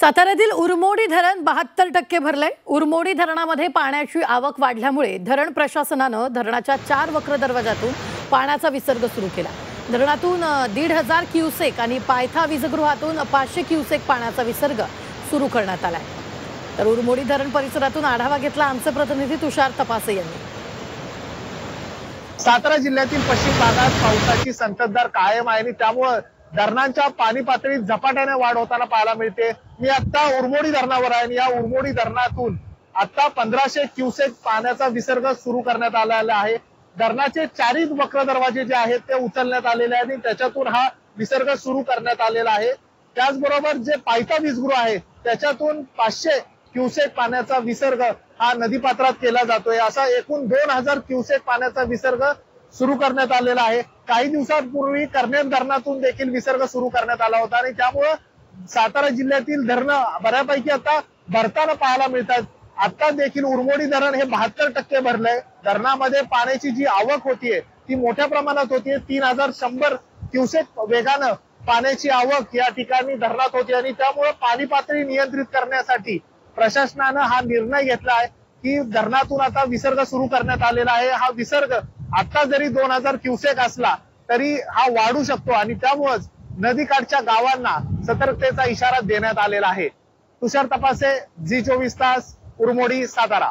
साताऱ्यातील उरमोडी धरण 72% भरलंय। उरमोडी धरणामध्ये पाण्याची आवक वाढल्यामुळे धरण प्रशासनानं धरणाच्या 4 वक्र दरवाजातून पाण्याचा विसर्ग सुरू केला। धरणातून 1500 क्युसेक आणि पायथा वीजगृहातून 500 क्युसेक पाण्याचा विसर्ग सुरू करण्यात आलाय। तर उरमोडी धरण परिसरातून आढावा घेतला आमचे प्रतिनिधी तुषार तपासे यांनी। सातारा जिल्ह्यातील पश्चिम भागात पावसाची संततधार कायम आहे आणि त्यामुळे धरणांच्या पाणी पातळीत झपाट्याने वाढ होताना पाहायला मिळते। मी आता उरमोडी धरणावर आहे आणि या उरमोडी धरणातून आता 1500 क्युसेक पाण्याचा विसर्ग सुरू करण्यात आलेला आहे। धरणाचे 4 वक्र दरवाजे जे आहेत ते उचलण्यात आलेले आहेत आणि त्याच्यातून हा विसर्ग सुरू करण्यात आलेला आहे। त्याचबरोबर जे पायथा वीजगृह आहे त्याच्यातून 500 क्युसेक पाण्याचा विसर्ग हा नदीपात्रात केला जातोय। असा एकूण 2000 क्युसेक पाण्याचा विसर्ग सुरू करण्यात आलेला आहे। काही दिवसांपूर्वी कर्णेर धरणातून देखील विसर्ग सुरू करण्यात आला होता आणि त्यामुळे सातारा जिल्ह्यातील धरणं बऱ्यापैकी आता भरताना पाहायला मिळतात। आता देखील उरमोडी धरण हे 72% भरलंय। धरणामध्ये पाण्याची जी आवक होतीये ती मोठ्या प्रमाणात होतीये। 3100 क्युसेक वेगानं पाण्याची आवक या ठिकाणी धरणात होती आणि त्यामुळे पाणी पातळी नियंत्रित करण्यासाठी प्रशासनानं हा निर्णय घेतला आहे की धरणातून आता विसर्ग सुरू करण्यात आलेला आहे। हा विसर्ग आता जरी 2000 क्युसेक असला तरी हा वाढू शकतो आणि त्यामुळेच नदीकाठच्या गावांना सतर्कतेचा इशारा देण्यात आलेला आहे। तुषार तपासे, झी 24 तास, उरमोडी, सातारा।